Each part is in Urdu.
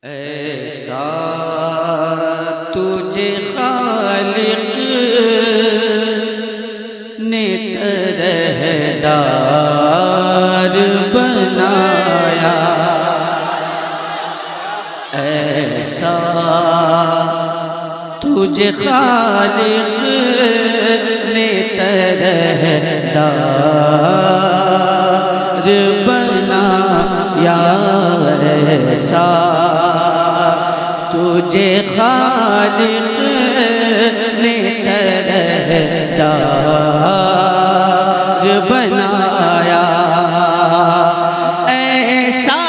ایسا تجھے خالق نے طرحدار بنایا، ایسا تجھے خالق نے طرحدار بنایا، ایسا تجھے خالق نے طرحدار بنایا، ایسا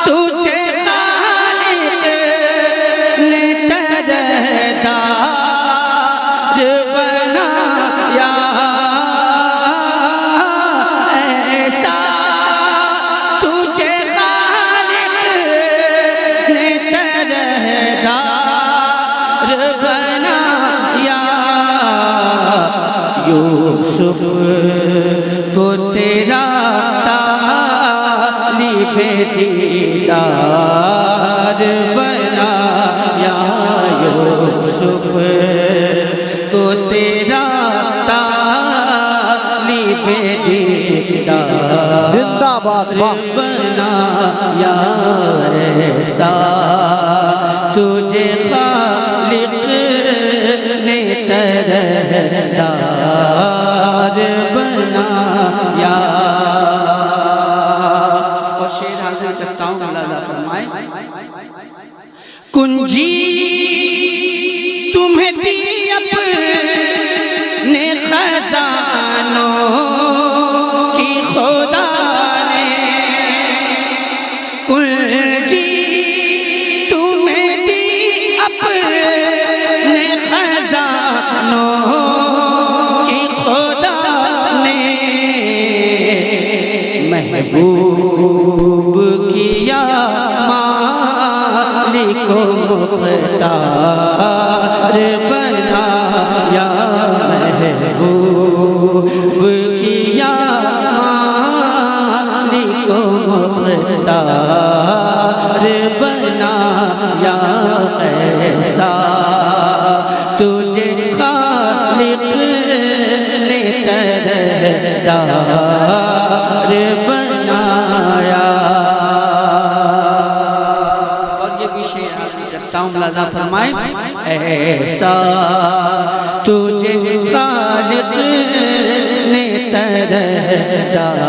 تجھے خالق نے طرحدار بنایا، ایسا تجھے خالق نے طرحدار بنایا، یوسف کو تیرا طالب دیدار بنایا، یوسف کو تیرا طالب دیدار زندہ باد بنایا، ایسا تجھے خالق نے طرحدار بنایا۔ اور شعر حاضر کرتا ہوں، اللہ فرمائے، کنجی تمہیں دی اپنے خزانوں کی خدا نے، کنجی تمہیں دی اپنے خزانوں کی خدا نے، محبوب کیا مالک و مختار بنایا، محبوب کیا مالک و مختار بنایا، ایسا تجھے خالق نے طرحدار بنایا۔ اور یہ بھی شعر کرتا ہوں، ملاحظہ فرمائے، ایسا تجھے خالق نے طرحدار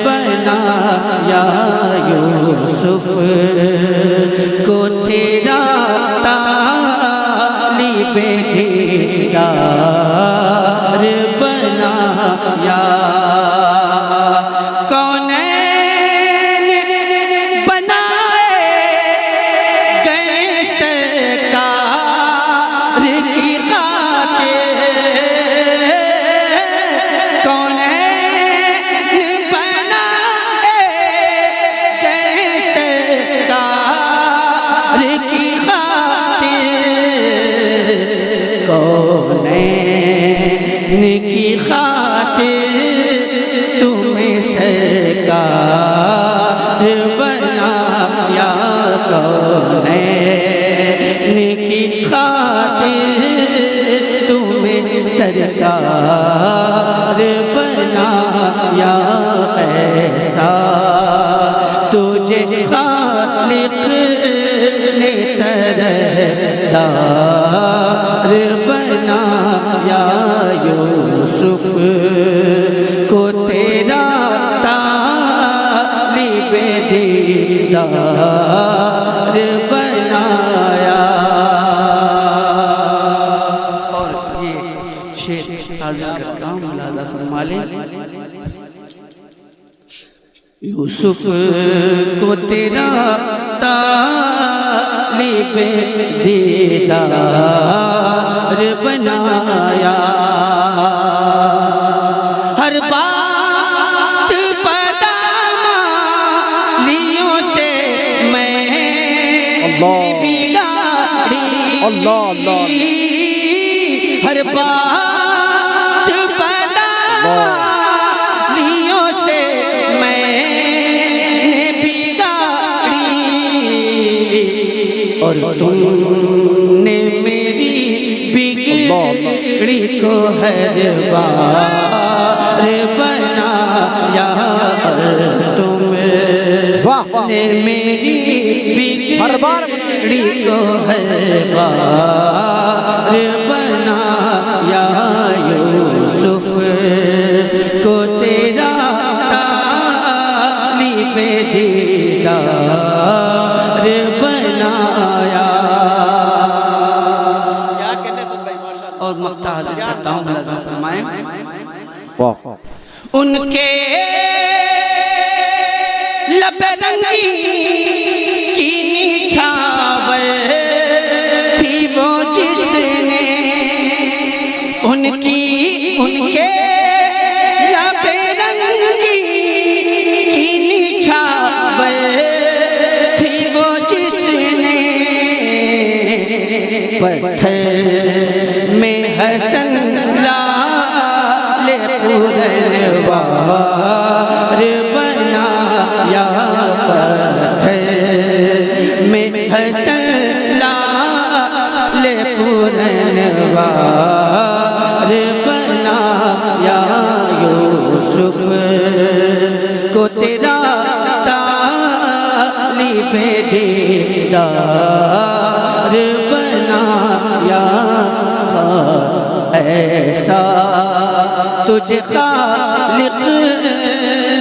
بنایا، یوسف کو تیرا طالب دیدار بنایا، کونین بنائے گئے سرکار کی خاطر، کونین بنائے گئے سرکار کی خاطر، کونین کی خاطر تمہیں سرکار بنایا، کونین کی خاطر تمہیں سرکار بنایا، ایسا تجھے خالق نے طرحدار بنایا، یوسف کو تیرا طالب دیدار بنایا۔ اور یہ شعر حاضر کرتا ہوں، ملاحظہ فرما لیں، یوسف کو تیرا طالب دیدار بنایا، ہر بات بدامالیوں سے میں بگاڑی، اللہ اللہ، ہر بات بدامالیوں تالیوں سے میں نے بگاڑی اور تم نے میری بگڑی کو ہر بار بنایا تم نے میری بگڑی کو ہر بار بنایا یوسف کو تیرا طالب دیدار بنایا. اور مقطع کرتا ہوں اللہ فرمائے ان کے لب رنگی کی نچھاور تھی وہ جس نے ان کے لب رنگی کی نچھاور تھی وہ جس نے پتھر میں حسن لال پورنوار بنایا پتھر میں حسن لال پورنوار بنایا یوسف کو تیرا طالب دیدار بنایا. ایسا تجھ خالق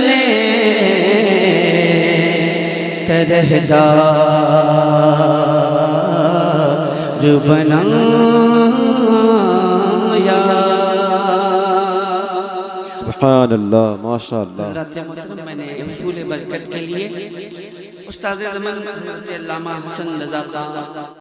نے طرحدار بنایا. سبحان اللہ ماشاء اللہ. حضرات محترم میں نے حصول برکت کے لیے استاذ زمان حضرت علامہ حسن رضا